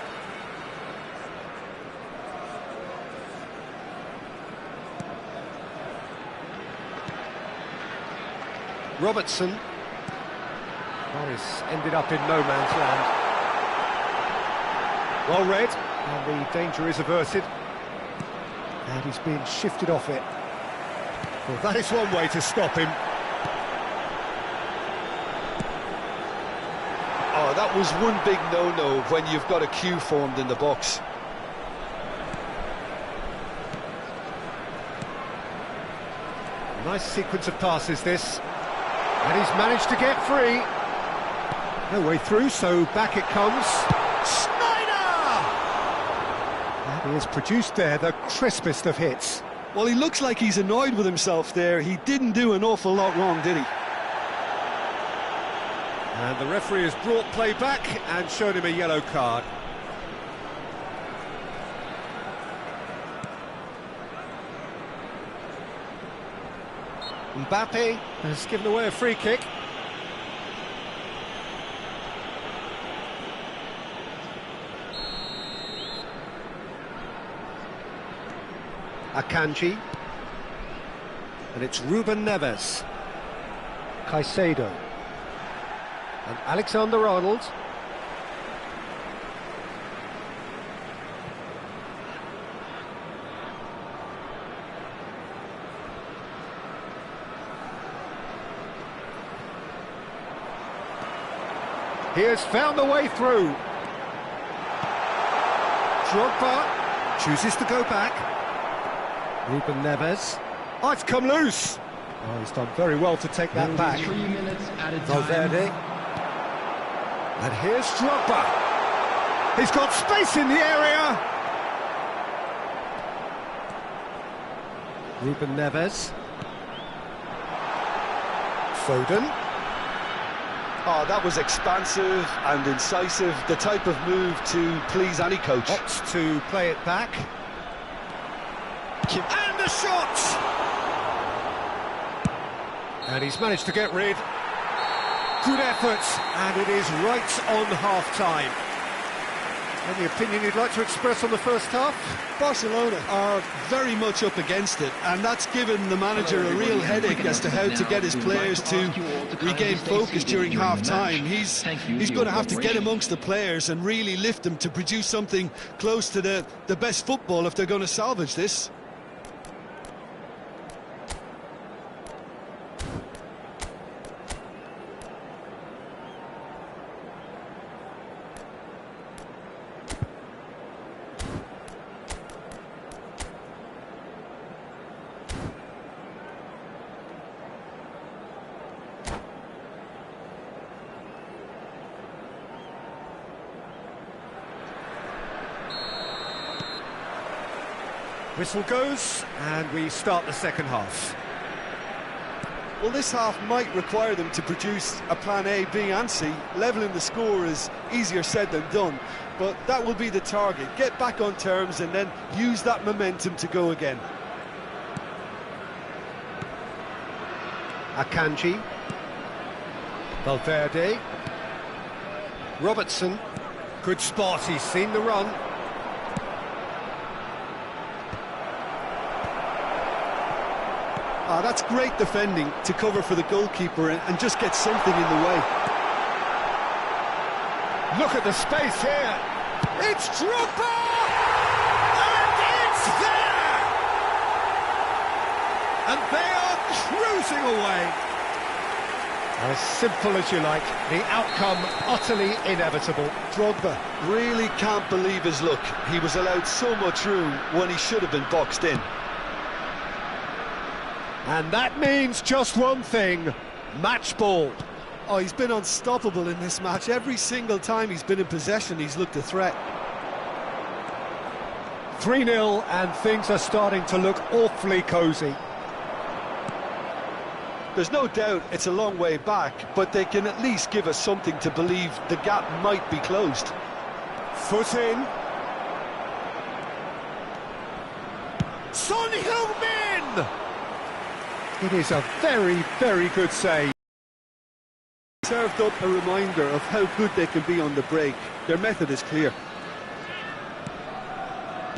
Robertson. Morris ended up in no man's land. Well read, and the danger is averted. And he's being shifted off it. Well, that is one way to stop him. Oh, that was one big no-no when you've got a queue formed in the box. Nice sequence of passes, this. And he's managed to get free. No way through, so back it comes. Schneider! And he has produced there the crispest of hits. Well, he looks like he's annoyed with himself there. He didn't do an awful lot wrong, did he? And the referee has brought play back and shown him a yellow card. Mbappe has given away a free kick. Akanji. And it's Ruben Neves. Caicedo. And Alexander-Arnold. He has found the way through. Drogba chooses to go back. Ruben Neves. Oh, it's come loose. Oh, he's done very well to take that back. 3 minutes at a time. Valverde. And here's Drogba. He's got space in the area. Ruben Neves. Foden. Oh, that was expansive and incisive, the type of move to please any coach. Opts to play it back. And the shot! And he's managed to get rid. Good effort, and it is right on half-time. Any opinion you'd like to express on the first half? Barcelona are very much up against it, and that's given the manager a real headache as to how to get his players to regain focus during half-time. He's going to have to get amongst the players and really lift them to produce something close to the best football if they're going to salvage this. Whistle goes, and we start the second half. Well, this half might require them to produce a plan A, B and C. Levelling the score is easier said than done, but that will be the target. Get back on terms and then use that momentum to go again. Akanji. Valverde. Robertson. Good spot, he's seen the run. Ah, that's great defending to cover for the goalkeeper and just get something in the way. Look at the space here. It's Drogba! And it's there! And they are cruising away. As simple as you like, the outcome utterly inevitable. Drogba really can't believe his luck. He was allowed so much room when he should have been boxed in. And that means just one thing, match ball. Oh, he's been unstoppable in this match. Every single time he's been in possession, he's looked a threat. 3-0, and things are starting to look awfully cosy. There's no doubt it's a long way back, but they can at least give us something to believe the gap might be closed. Foot in. Son Heung-min! It is a very, very good save. Served up a reminder of how good they can be on the break. Their method is clear.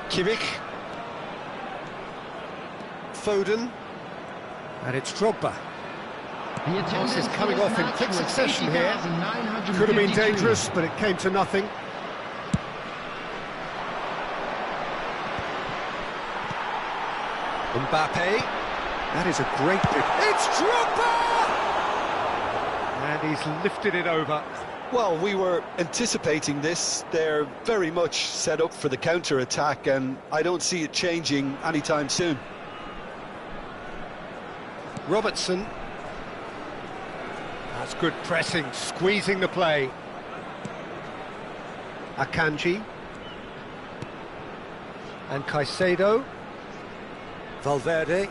Kimmich. Foden. And it's Drogba. Pass is coming off in quick succession here. Could have been dangerous, but it came to nothing. Mbappe. That is a great pick. It's Drogba! And he's lifted it over. Well, we were anticipating this. They're very much set up for the counter-attack, and I don't see it changing anytime soon. Robertson. That's good pressing, squeezing the play. Akanji. And Caicedo. Valverde.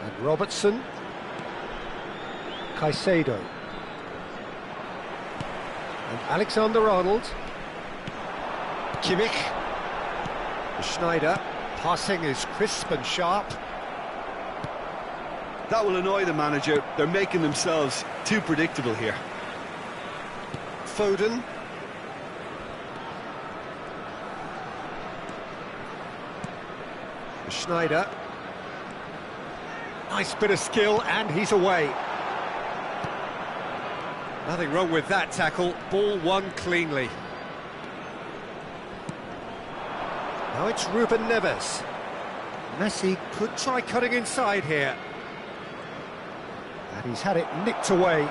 And Robertson. Caicedo. And Alexander-Arnold. Kimmich. Schneider. Passing is crisp and sharp. That will annoy the manager. They're making themselves too predictable here. Foden. Schneider. Nice bit of skill, and he's away. Nothing wrong with that tackle. Ball won cleanly. Now it's Ruben Neves. Messi could try cutting inside here. And he's had it nicked away.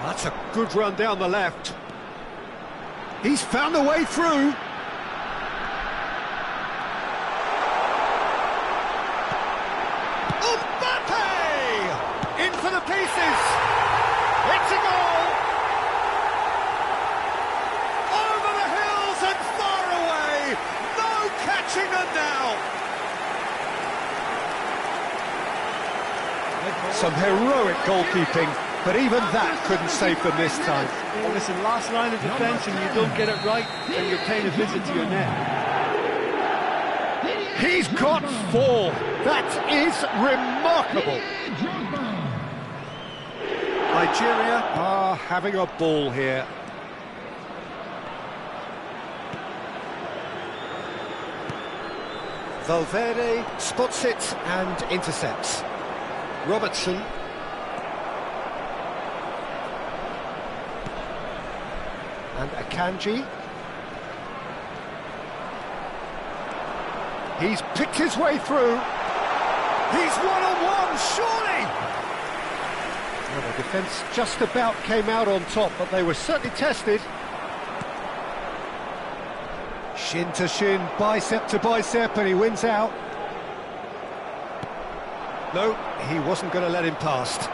That's a good run down the left. He's found a way through. In for the pieces. It's a goal. Over the hills and far away. No catching them now. Some heroic goalkeeping, but even that couldn't save them this time. Well, listen, last line of defence, and you don't get it right, and you're paying a visit to your net. He's got 4. That is remarkable. Nigeria are having a ball here. Valverde spots it and intercepts. Robertson. And Akanji. He's picked his way through. He's one-on-one, surely! Well, the defence just about came out on top, but they were certainly tested. Shin to shin, bicep to bicep, and he wins out. No, he wasn't going to let him past.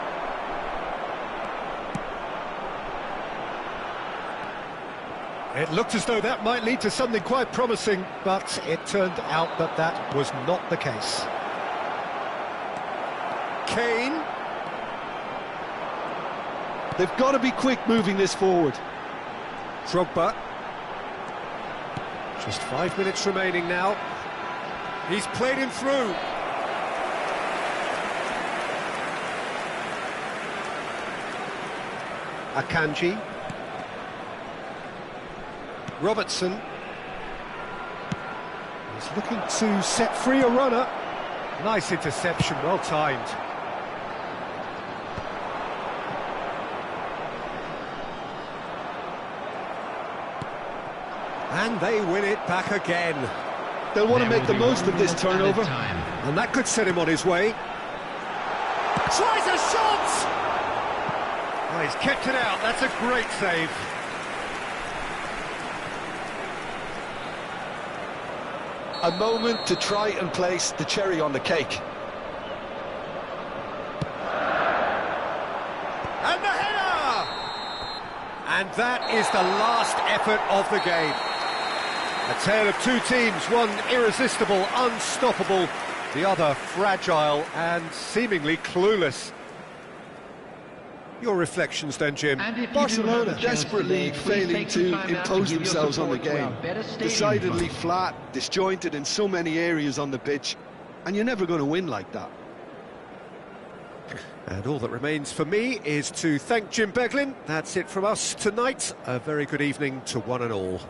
It looked as though that might lead to something quite promising, but it turned out that that was not the case. Kane. They've got to be quick moving this forward. Drogba. Just 5 minutes remaining now. He's played him through. Akanji. Robertson. He's looking to set free a runner. Nice interception, well timed. And they win it back again. They'll want to make the most of this turnover. And that could set him on his way. Tries a shot! Oh, he's kept it out, that's a great save. A moment to try and place the cherry on the cake. And the header! And that is the last effort of the game. A tale of two teams, one irresistible, unstoppable, the other fragile and seemingly clueless. Your reflections then, Jim? Barcelona desperately failing to impose themselves on the game. Decidedly flat, disjointed in so many areas on the pitch, and you're never going to win like that. And all that remains for me is to thank Jim Beglin. That's it from us tonight. A very good evening to one and all.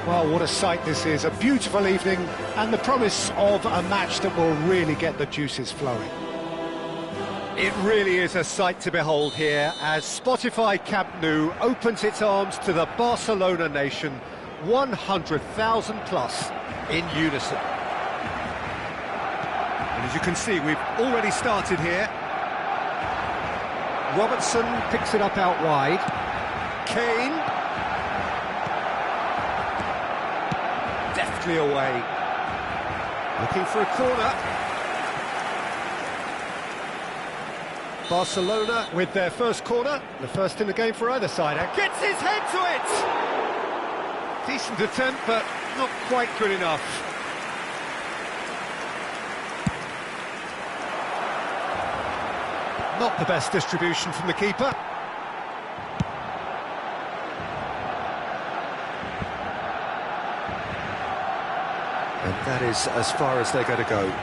Well, what a sight this is, a beautiful evening and the promise of a match that will really get the juices flowing. It really is a sight to behold here as Spotify Camp Nou opens its arms to the Barcelona nation, 100,000 plus in unison. And as you can see, we've already started here. Robertson picks it up out wide. Kane. Deftly away. Looking for a corner. Barcelona with their first corner, the first in the game for either side. Gets his head to it! Decent attempt, but not quite good enough. Not the best distribution from the keeper. And that is as far as they're going to go.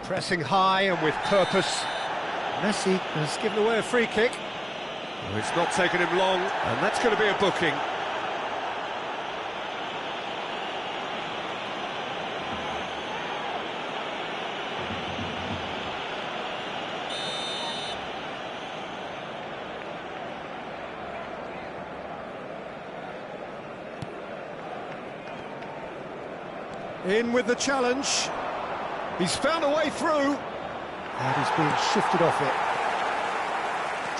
Pressing high and with purpose. Messi has given away a free kick. Oh, it's not taken him long, and that's going to be a booking. In with the challenge. He's found a way through. And he's being shifted off it.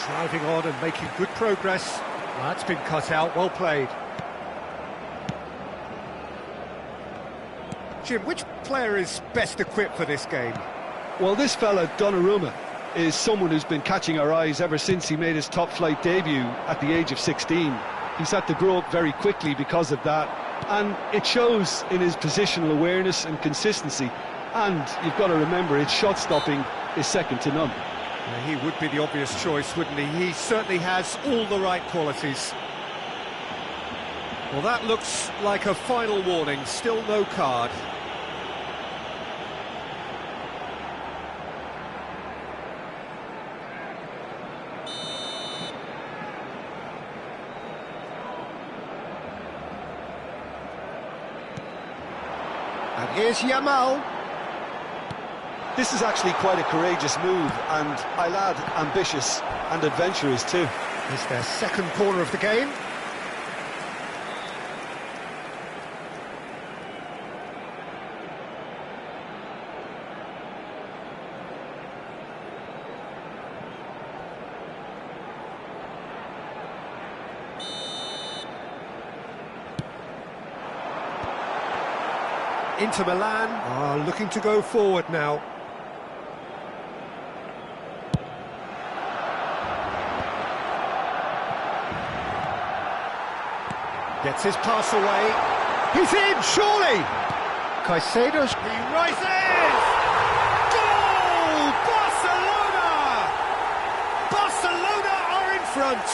Driving on and making good progress. Well, that's been cut out, well played. Jim, which player is best equipped for this game? Well, this fella, Donnarumma, is someone who's been catching our eyes ever since he made his top-flight debut at the age of 16. He's had to grow up very quickly because of that, and it shows in his positional awareness and consistency. And you've got to remember, his shot-stopping is second to none. He would be the obvious choice, wouldn't he? He certainly has all the right qualities. Well, that looks like a final warning, still no card. And here's Yamal. This is actually quite a courageous move, and I'll add ambitious and adventurous too. It's their second corner of the game. Inter Milan are looking to go forward now. Gets his pass away. He's in, surely! Caicedo's... He rises! Goal! Barcelona! Barcelona are in front!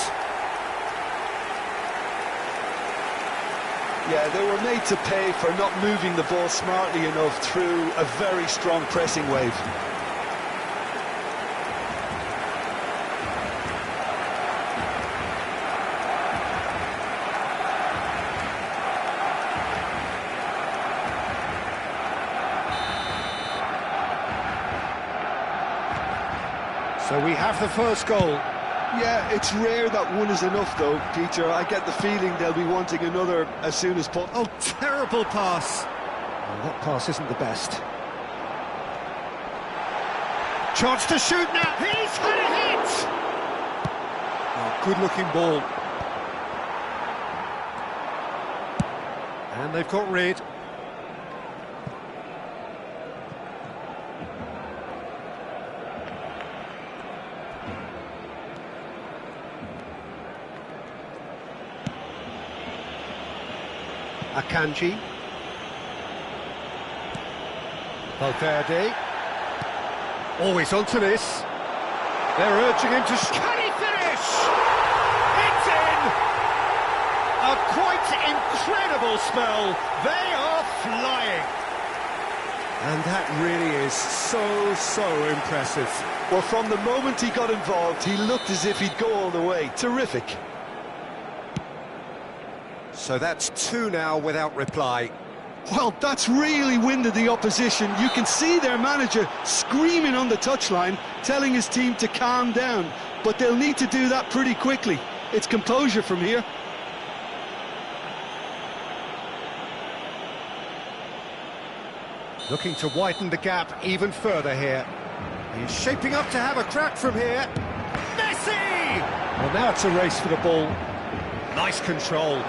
Yeah, they were made to pay for not moving the ball smartly enough through a very strong pressing wave. So we have the first goal. Yeah, it's rare that one is enough though, Peter. I get the feeling they'll be wanting another as soon as possible. Oh, terrible pass. Well, that pass isn't the best. Chance to shoot now. He's had a hit! good-looking ball. And they've got rid. Akanji. Valverde. Always onto this. They're urging him to... Can he finish? It's in! A quite incredible spell. They are flying. And that really is so impressive. Well, from the moment he got involved, he looked as if he'd go all the way. Terrific. So that's 2 now without reply. Well, that's really winded the opposition. You can see their manager screaming on the touchline, telling his team to calm down. But they'll need to do that pretty quickly. It's composure from here. Looking to widen the gap even further here. He's shaping up to have a crack from here. Messi! Well, now it's a race for the ball. Nice control.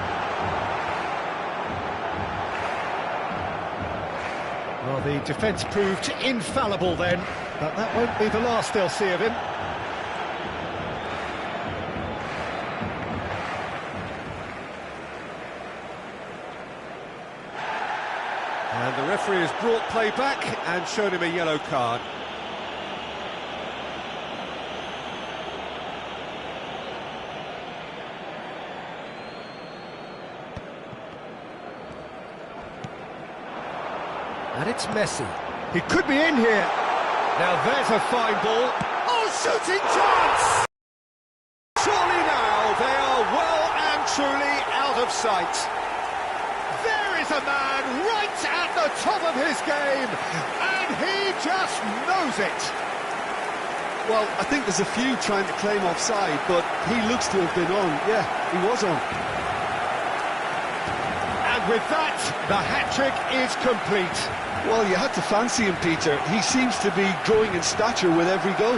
Well, the defence proved infallible then, but that won't be the last they'll see of him. And the referee has brought play back and shown him a yellow card. And it's Messi. He could be in here. Now there's a fine ball. Oh, shooting chance! Surely now they are well and truly out of sight. There is a man right at the top of his game, and he just knows it. Well, I think there's a few trying to claim offside, but he looks to have been on. Yeah, he was on. And with that, the hat-trick is complete. Well, you had to fancy him, Peter. He seems to be growing in stature with every goal.